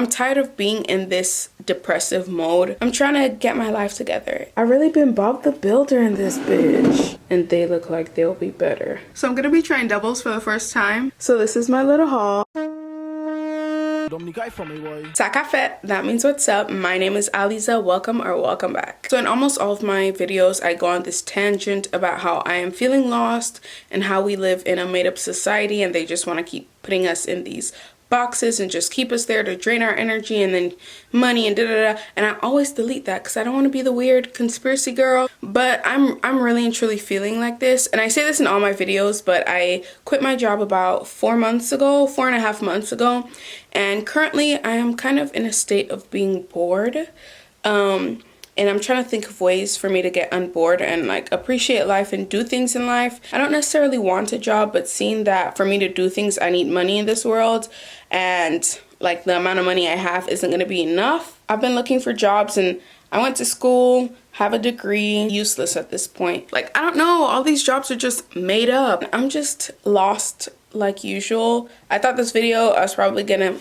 I'm tired of being in this depressive mode. I'm trying to get my life together. I really been Bob the Builder in this bitch. And they look like they'll be better. So I'm gonna be trying doubles for the first time. So this is my little haul. Sakafet, that means what's up. My name is Aliza. Welcome or welcome back. So in almost all of my videos, I go on this tangent about how I am feeling lost and how we live in a made-up society and they just want to keep putting us in these boxes and just keep us there to drain our energy and then money and da-da-da. And I always delete that because I don't want to be the weird conspiracy girl. But I'm really and truly feeling like this. And I say this in all my videos, but I quit my job about 4.5 months ago. And currently I am kind of in a state of being bored. And I'm trying to think of ways for me to get on board and like appreciate life and do things in life. I don't necessarily want a job, but seeing that for me to do things, I need money in this world. And like the amount of money I have isn't going to be enough. I've been looking for jobs and I went to school, have a degree, useless at this point. Like, I don't know, all these jobs are just made up. I'm just lost like usual. I thought this video, I was probably gonna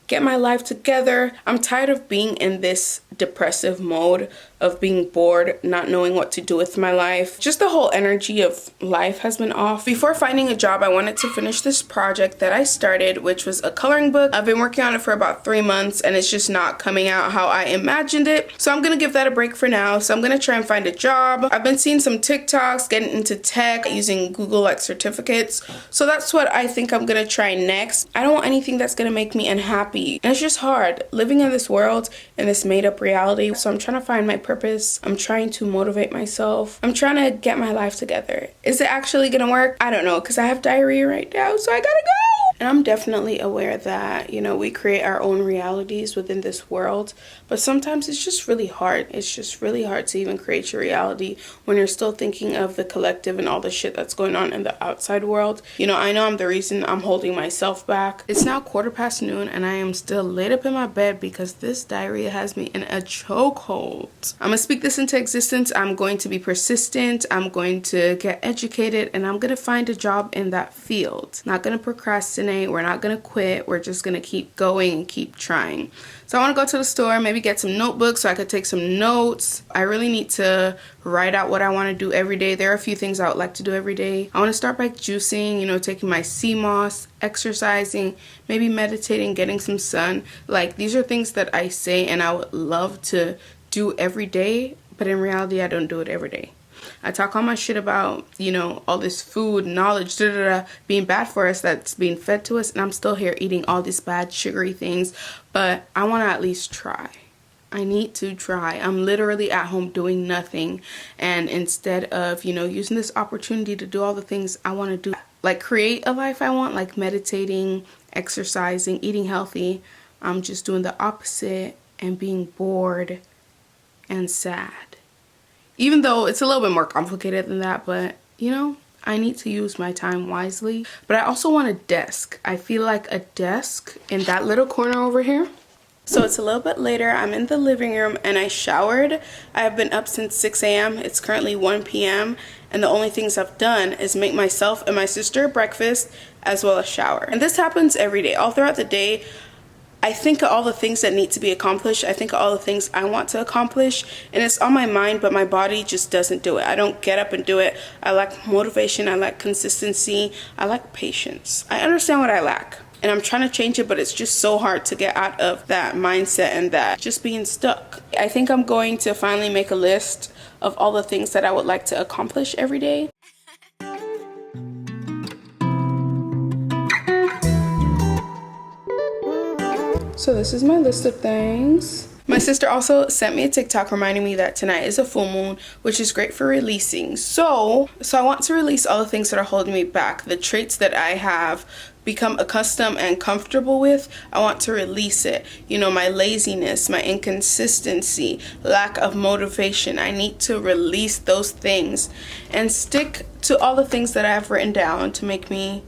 get my life together. I'm tired of being in this depressive mode of being bored, not knowing what to do with my life. Just the whole energy of life has been off. Before finding a job, I wanted to finish this project that I started, which was a coloring book. I've been working on it for about 3 months and it's just not coming out how I imagined it. So I'm gonna give that a break for now. So I'm gonna try and find a job. I've been seeing some TikToks, getting into tech, using Google like certificates. So that's what I think I'm gonna try next. I don't want anything that's gonna make me unhappy. And it's just hard living in this world, in this made up reality. So I'm trying to find my purpose. I'm trying to motivate myself. I'm trying to get my life together. Is it actually gonna work? I don't know, because I have diarrhea right now, so I gotta go. And I'm definitely aware that, you know, we create our own realities within this world, but sometimes it's just really hard. It's just really hard to even create your reality when you're still thinking of the collective and all the shit that's going on in the outside world. You know I'm the reason I'm holding myself back. It's now noon and I am still laid up in my bed because this diarrhea has me in a chokehold. I'm gonna speak this into existence. I'm going to be persistent. I'm going to get educated and I'm gonna find a job in that field. Not gonna procrastinate. We're not gonna quit. We're just gonna keep going and keep trying. So I want to go to the store, maybe get some notebooks so I could take some notes. I really need to write out what I want to do every day. There are a few things I would like to do every day. I want to start by juicing, you know, taking my sea moss, exercising, maybe meditating, getting some sun. Like, these are things that I say and I would love to do every day, but in reality I don't do it every day. I talk all my shit about, you know, all this food, knowledge, being bad for us, that's being fed to us, and I'm still here eating all these bad sugary things, but I want to at least try. I need to try. I'm literally at home doing nothing, and instead of, you know, using this opportunity to do all the things I want to do, like create a life I want, like meditating, exercising, eating healthy, I'm just doing the opposite and being bored and sad. Even though it's a little bit more complicated than that, but you know, I need to use my time wisely. But I also want a desk. I feel like a desk in that little corner over here. So it's a little bit later. I'm in the living room and I showered. I have been up since 6 a.m. It's currently 1 p.m. and the only things I've done is make myself and my sister breakfast as well as shower. And this happens every day. All throughout the day, I think of all the things that need to be accomplished. I think of all the things I want to accomplish, and it's on my mind, but my body just doesn't do it. I don't get up and do it. I lack motivation. I lack consistency. I lack patience. I understand what I lack, and I'm trying to change it, but it's just so hard to get out of that mindset and that just being stuck. I think I'm going to finally make a list of all the things that I would like to accomplish every day. So this is my list of things. My sister also sent me a TikTok reminding me that tonight is a full moon, which is great for releasing. So I want to release all the things that are holding me back, the traits that I have become accustomed and comfortable with. I want to release it. You know, my laziness, my inconsistency, lack of motivation. I need to release those things and stick to all the things that I have written down to make me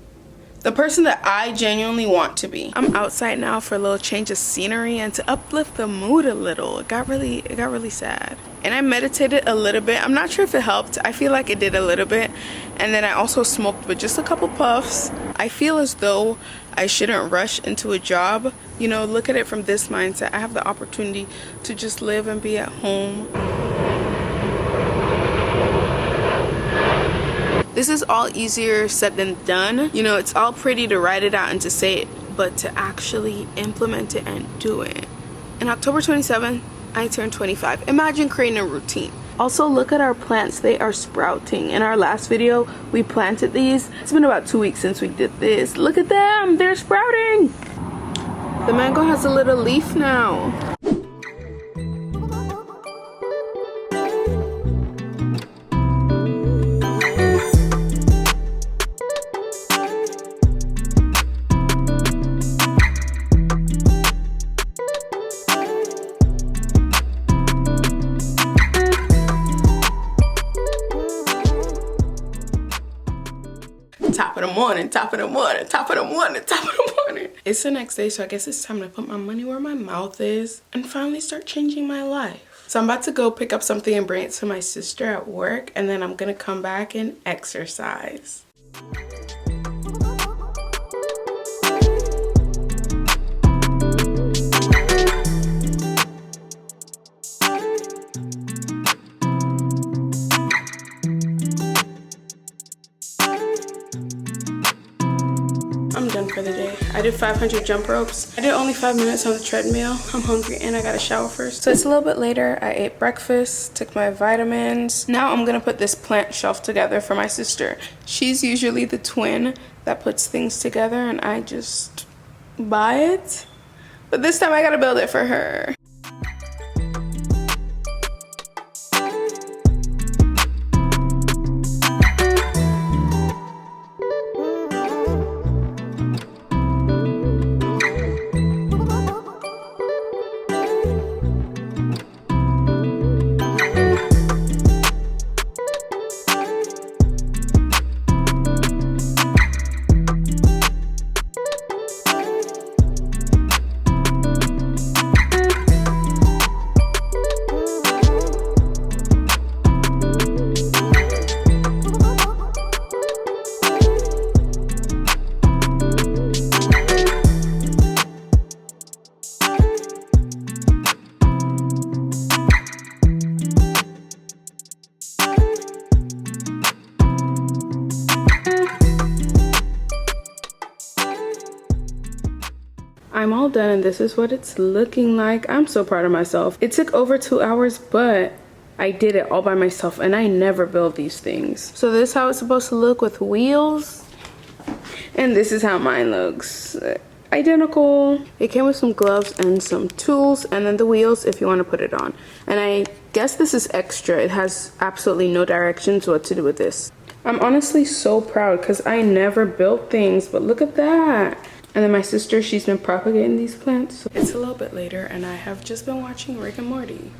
the person that I genuinely want to be. I'm outside now for a little change of scenery and to uplift the mood a little. It got really sad. And I meditated a little bit. I'm not sure if it helped. I feel like it did a little bit. And then I also smoked with just a couple puffs. I feel as though I shouldn't rush into a job. You know, look at it from this mindset. I have the opportunity to just live and be at home. This is all easier said than done. You know, it's all pretty to write it out and to say it, but to actually implement it and do it. On October 27th, I turned 25. Imagine creating a routine. Also, look at our plants. They are sprouting. In our last video, we planted these. It's been about 2 weeks since we did this. Look at them. They're sprouting. The mango has a little leaf now. Top of the morning, top of the morning, top of the morning, top of the morning. It's the next day, so I guess it's time to put my money where my mouth is and finally start changing my life. So I'm about to go pick up something and bring it to my sister at work, and then I'm gonna come back and exercise. I'm done for the day. I did 500 jump ropes. I did only 5 minutes on the treadmill. I'm hungry and I gotta shower first. So it's a little bit later. I ate breakfast, took my vitamins. Now I'm gonna put this plant shelf together for my sister. She's usually the twin that puts things together and I just buy it. But this time I gotta build it for her. I'm all done and this is what it's looking like. I'm so proud of myself. It took over 2 hours, but I did it all by myself and I never build these things. So this is how it's supposed to look with wheels. And this is how mine looks. Identical. It came with some gloves and some tools and then the wheels if you want to put it on. And I guess this is extra. It has absolutely no directions what to do with this. I'm honestly so proud because I never built things, but look at that. And then my sister, she's been propagating these plants. It's a little bit later and I have just been watching Rick and Morty.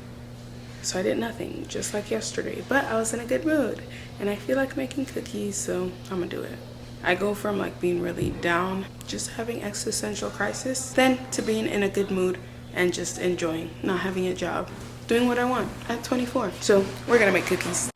So I did nothing, just like yesterday, but I was in a good mood and I feel like making cookies, so I'm gonna do it. I go from like being really down, just having existential crisis, then to being in a good mood and just enjoying not having a job, doing what I want at 24. So we're gonna make cookies.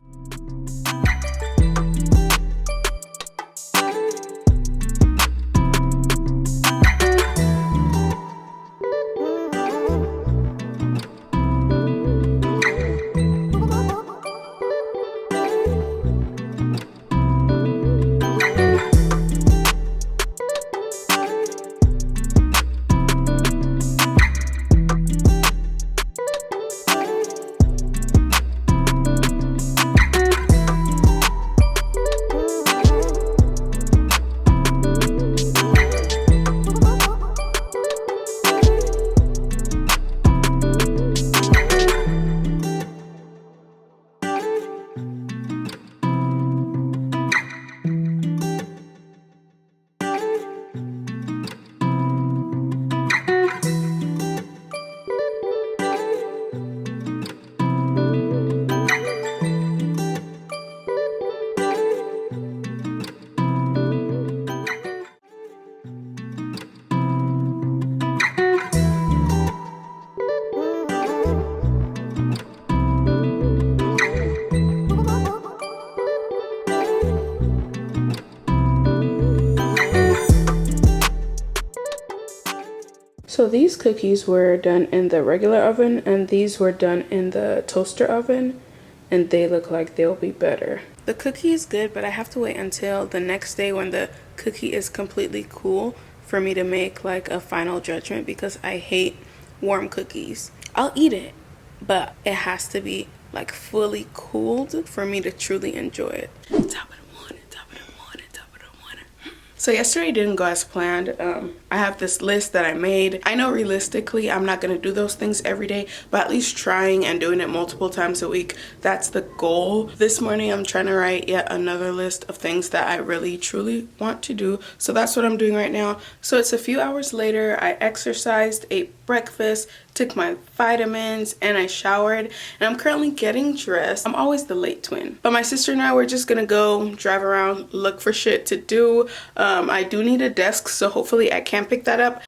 So these cookies were done in the regular oven and these were done in the toaster oven, and they look like they'll be better. The cookie is good, but I have to wait until the next day when the cookie is completely cool for me to make like a final judgment, because I hate warm cookies. I'll eat it, but it has to be like fully cooled for me to truly enjoy it. Top of the morning, top of the morning, top of the morning. So yesterday didn't go as planned. I have this list that I made. I know realistically I'm not gonna do those things every day, but at least trying and doing it multiple times a week, that's the goal. This morning I'm trying to write yet another list of things that I really truly want to do. So that's what I'm doing right now. So it's a few hours later. I exercised, ate breakfast, took my vitamins, and I showered, and I'm currently getting dressed. I'm always the late twin, but my sister and I were just gonna go drive around, look for shit to do. I do need a desk, so hopefully I can pick that up.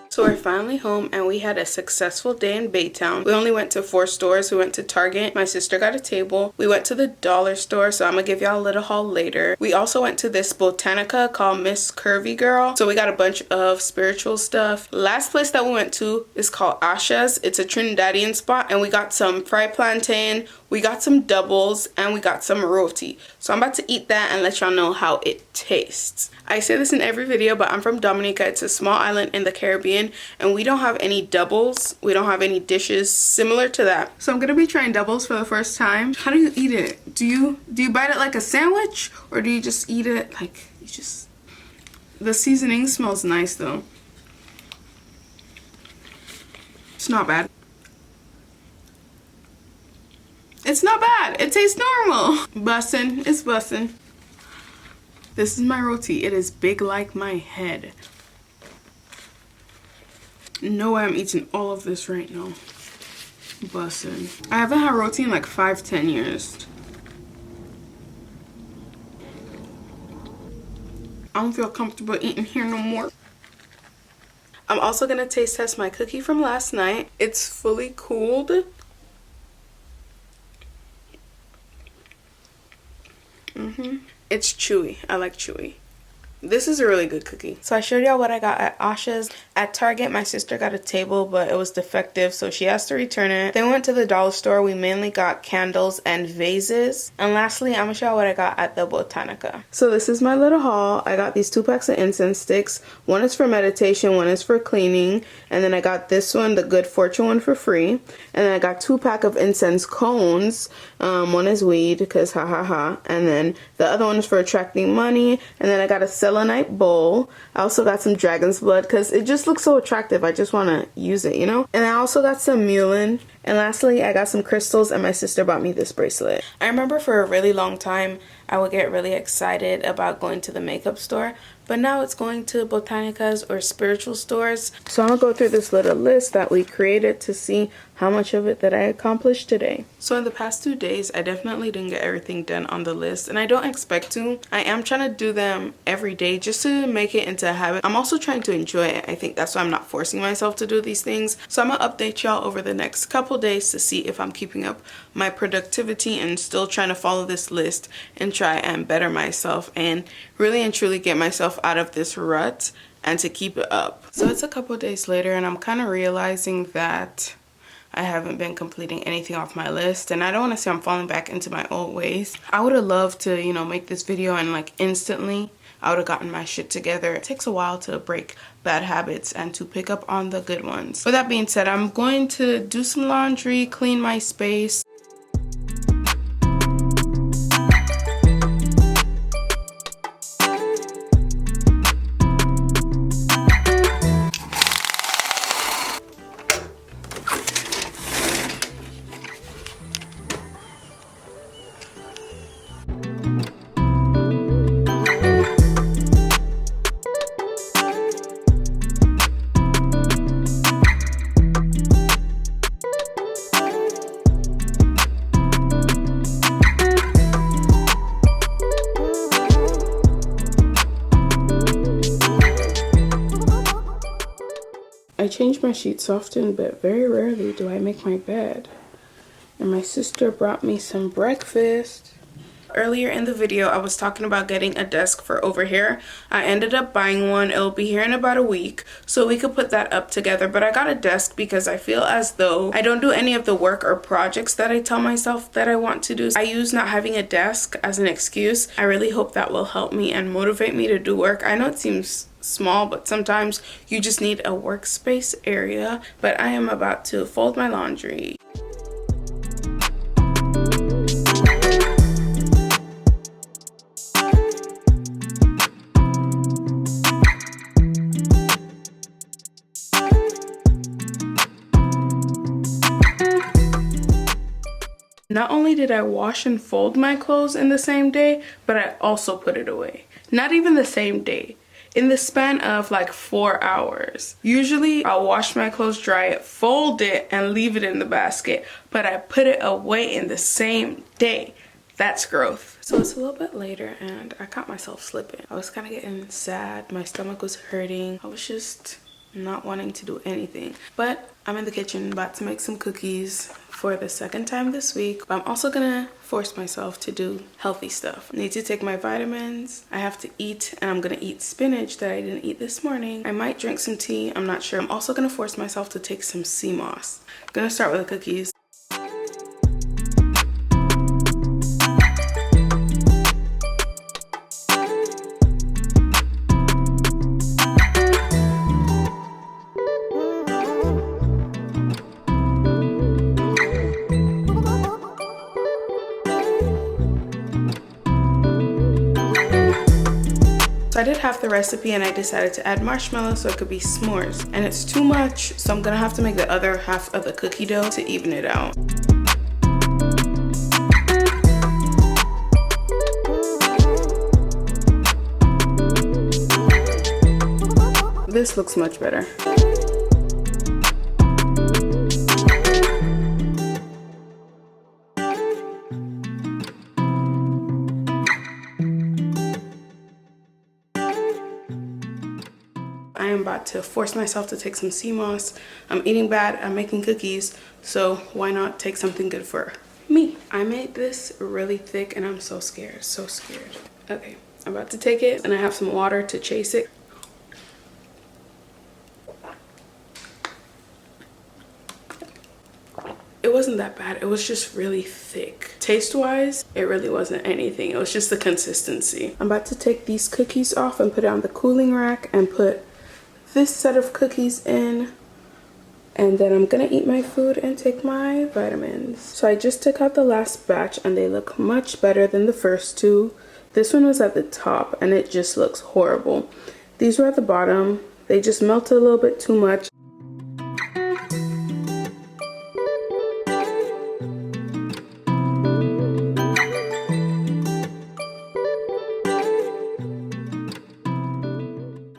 So we're finally home and we had a successful day in Baytown. We only went to 4 stores. We went to Target. My sister got a table. We went to the dollar store, so I'm gonna give y'all a little haul later. We also went to this Botanica called Miss Curvy Girl. So we got a bunch of spiritual stuff. Last place that we went to is called Asha's. It's a Trinidadian spot, and we got some fried plantain, we got some doubles, and we got some roti. So I'm about to eat that and let y'all know how it tastes. I say this in every video, but I'm from Dominica. It's a small island in the Caribbean, and we don't have any doubles. We don't have any dishes similar to that. So I'm gonna be trying doubles for the first time. How do you eat it? Do you bite it like a sandwich, or do you just eat it like you just... The seasoning smells nice though. It's not bad. It's not bad. It tastes normal. Bussin'. It's bussin'. This is my roti. It is big like my head. No way I'm eating all of this right now. Bussin'. I haven't had roti in like 5-10 years. I don't feel comfortable eating here no more. I'm also gonna taste test my cookie from last night. It's fully cooled. It's chewy. I like chewy. This is a really good cookie. So I showed y'all what I got at Asha's. At Target, my sister got a table, but it was defective, so she has to return it. Then we went to the dollar store. We mainly got candles and vases. And lastly, I'm gonna show y'all what I got at the Botanica. So this is my little haul. I got these 2 packs of incense sticks. One is for meditation, one is for cleaning. And then I got this one, the Good Fortune one, for free. And then I got 2 packs of incense cones. One is weed, because ha ha ha. And then the other one is for attracting money. And then I got a selenite bowl. I also got some dragon's blood because it just looks so attractive. I just want to use it, you know? And I also got some mullein. And lastly, I got some crystals, and my sister bought me this bracelet. I remember for a really long time, I would get really excited about going to the makeup store, but now it's going to Botanica's or spiritual stores. So I'm gonna go through this little list that we created to see how much of it that I accomplished today. So in the past 2 days, I definitely didn't get everything done on the list, and I don't expect to. I am trying to do them every day just to make it into a habit. I'm also trying to enjoy it. I think that's why I'm not forcing myself to do these things. So I'm gonna update y'all over the next couple days to see if I'm keeping up my productivity and still trying to follow this list and try and better myself and really and truly get myself out of this rut and to keep it up. So it's a couple days later, and I'm kind of realizing that I haven't been completing anything off my list, and I don't want to say I'm falling back into my old ways. I would have loved to, you know, make this video and like instantly I would have gotten my shit together. It takes a while to break bad habits and to pick up on the good ones. With that being said, I'm going to do some laundry, clean my space. I change my sheets often, but very rarely do I make my bed. And my sister brought me some breakfast. Earlier in the video, I was talking about getting a desk for over here. I ended up buying one. It'll be here in about a week, so we could put that up together. But I got a desk because I feel as though I don't do any of the work or projects that I tell myself that I want to do. I use not having a desk as an excuse. I really hope that will help me and motivate me to do work. I know it seems small, but sometimes you just need a workspace area. But I am about to fold my laundry. Not only did I wash and fold my clothes in the same day, but I also put it away. Not even the same day. In the span of like 4 hours. Usually I'll wash my clothes, dry it, fold it, and leave it in the basket. But I put it away in the same day. That's growth. So it's a little bit later and I caught myself slipping. I was kind of getting sad. My stomach was hurting. I was just not wanting to do anything. But I'm in the kitchen about to make some cookies for the second time this week. But I'm also gonna force myself to do healthy stuff. I need to take my vitamins. I have to eat, and I'm gonna eat spinach that I didn't eat this morning. I might drink some tea, I'm not sure. I'm also gonna force myself to take some sea moss. I'm gonna start with the cookies. So I did half the recipe and I decided to add marshmallows so it could be s'mores. And it's too much, so I'm gonna have to make the other half of the cookie dough to even it out. This looks much better. I am about to force myself to take some sea moss. I'm eating bad, I'm making cookies, so why not take something good for me? I made this really thick and I'm so scared, so scared. Okay, I'm about to take it and I have some water to chase it. It wasn't that bad, it was just really thick. Taste-wise, it really wasn't anything. It was just the consistency. I'm about to take these cookies off and put it on the cooling rack and put this set of cookies in, and then I'm gonna eat my food and take my vitamins. So I just took out the last batch and they look much better than the first two. This one was at the top and it just looks horrible. These were at the bottom. They just melted a little bit too much.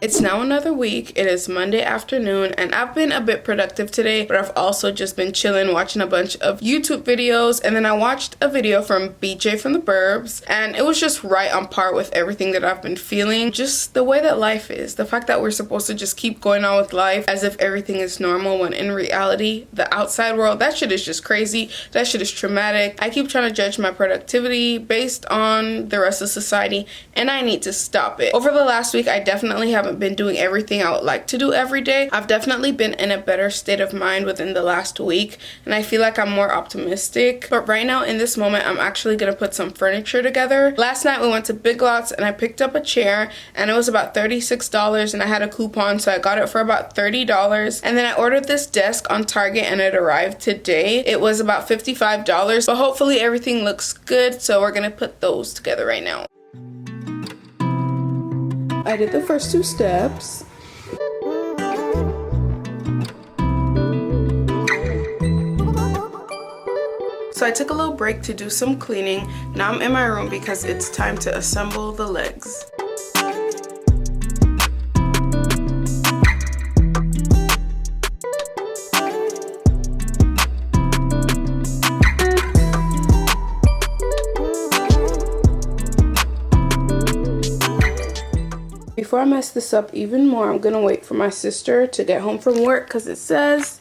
It's now another week. It is Monday afternoon and I've been a bit productive today, but I've also just been chilling watching a bunch of YouTube videos, and then I watched a video from BJ from the Burbs and it was just right on par with everything that I've been feeling. Just the way that life is, the fact that we're supposed to just keep going on with life as if everything is normal, when in reality the outside world, that shit is just crazy. That shit is traumatic. I keep trying to judge my productivity based on the rest of society and I need to stop it. Over the last week I definitely haven't been doing everything I would like to do every day. I've definitely been in a better state of mind within the last week and I feel like I'm more optimistic. But right now in this moment I'm actually gonna put some furniture together. Last night we went to Big Lots and I picked up a chair and it was about $36 and I had a coupon, so I got it for about $30. And then I ordered this desk on Target and it arrived today. It was about $55, but hopefully everything looks good, so we're gonna put those together right now. I did the first 2 steps. So I took a little break to do some cleaning. Now I'm in my room because it's time to assemble the legs. before I mess this up even more, I'm gonna wait for my sister to get home from work because it says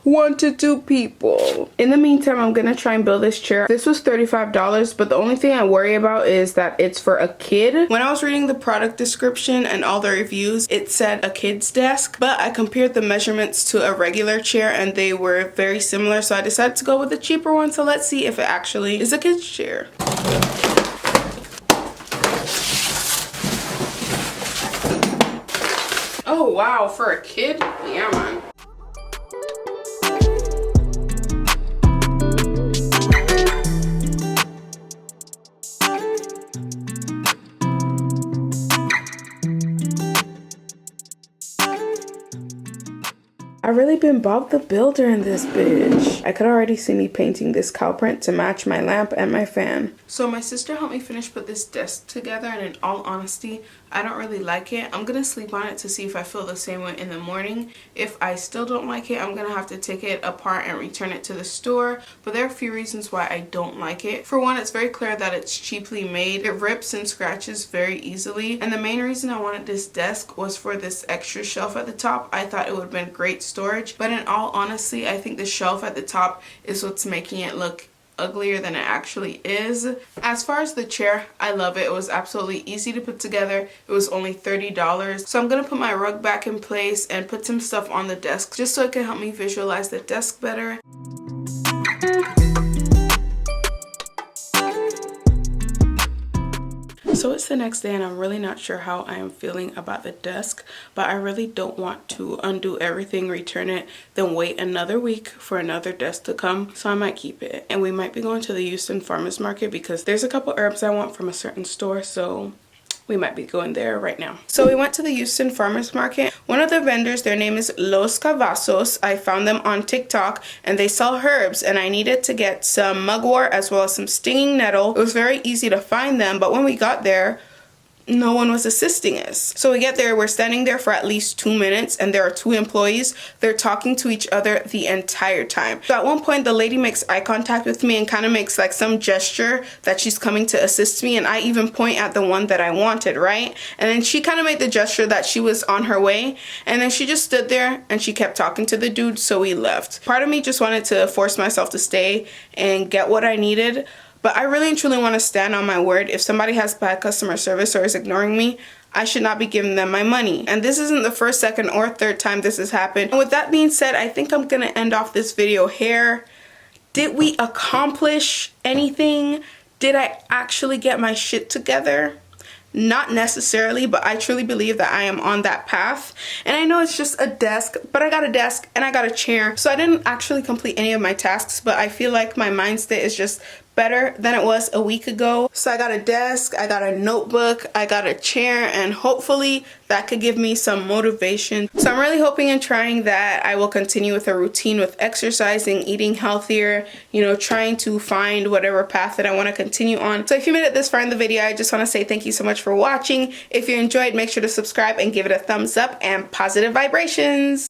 1 to 2 people. In the meantime, I'm gonna try and build this chair. This was $35, but the only thing I worry about is that it's for a kid. When I was reading the product description and all the reviews, it said a kid's desk, but I compared the measurements to a regular chair and they were very similar, so I decided to go with the cheaper one. So let's see if it actually is a kid's chair. Oh wow, for a kid? Yeah, man. I really been Bob the Builder in this bitch. I could already see me painting this cow print to match my lamp and my fan. So my sister helped me finish put this desk together, and in all honesty, I don't really like it. I'm gonna sleep on it to see if I feel the same way in the morning. If I still don't like it, I'm gonna have to take it apart and return it to the store. But there are a few reasons why I don't like it. For one, it's very clear that it's cheaply made. It rips and scratches very easily. And the main reason I wanted this desk was for this extra shelf at the top. I thought it would have been great storage. But in all honesty, I think the shelf at the top is what's making it look uglier than it actually is. As far as the chair, I love it. It was absolutely easy to put together. It was only $30. So I'm gonna put my rug back in place and put some stuff on the desk just so it can help me visualize the desk better. So it's the next day and I'm really not sure how I am feeling about the desk, but I really don't want to undo everything, return it, then wait another week for another desk to come. So I might keep it, and we might be going to the Houston Farmers Market because there's a couple herbs I want from a certain store, so we might be going there right now. So we went to the Houston Farmers Market. One of the vendors, their name is Los Cavazos. I found them on TikTok and they sell herbs, and I needed to get some mugwort as well as some stinging nettle. It was very easy to find them, but when we got there, no one was assisting us. So we get there, we're standing there for at least 2 minutes, and there are 2 employees. They're talking to each other the entire time. So at one point, the lady makes eye contact with me and kind of makes like some gesture that she's coming to assist me, and I even point at the one that I wanted, right? And then she kind of made the gesture that she was on her way, and then she just stood there and she kept talking to the dude, so we left. Part of me just wanted to force myself to stay and get what I needed, but I really and truly want to stand on my word. If somebody has bad customer service or is ignoring me, I should not be giving them my money. And this isn't the first, second, or third time this has happened. And with that being said, I think I'm gonna end off this video here. Did we accomplish anything? Did I actually get my shit together? Not necessarily, but I truly believe that I am on that path. And I know it's just a desk, but I got a desk and I got a chair. So I didn't actually complete any of my tasks, but I feel like my mind state is just better than it was a week ago. So I got a desk, I got a notebook, I got a chair, and hopefully that could give me some motivation. So I'm really hoping and trying that I will continue with a routine with exercising, eating healthier, you know, trying to find whatever path that I want to continue on. So if you made it this far in the video, I just want to say thank you so much for watching. If you enjoyed, make sure to subscribe and give it a thumbs up, and positive vibrations.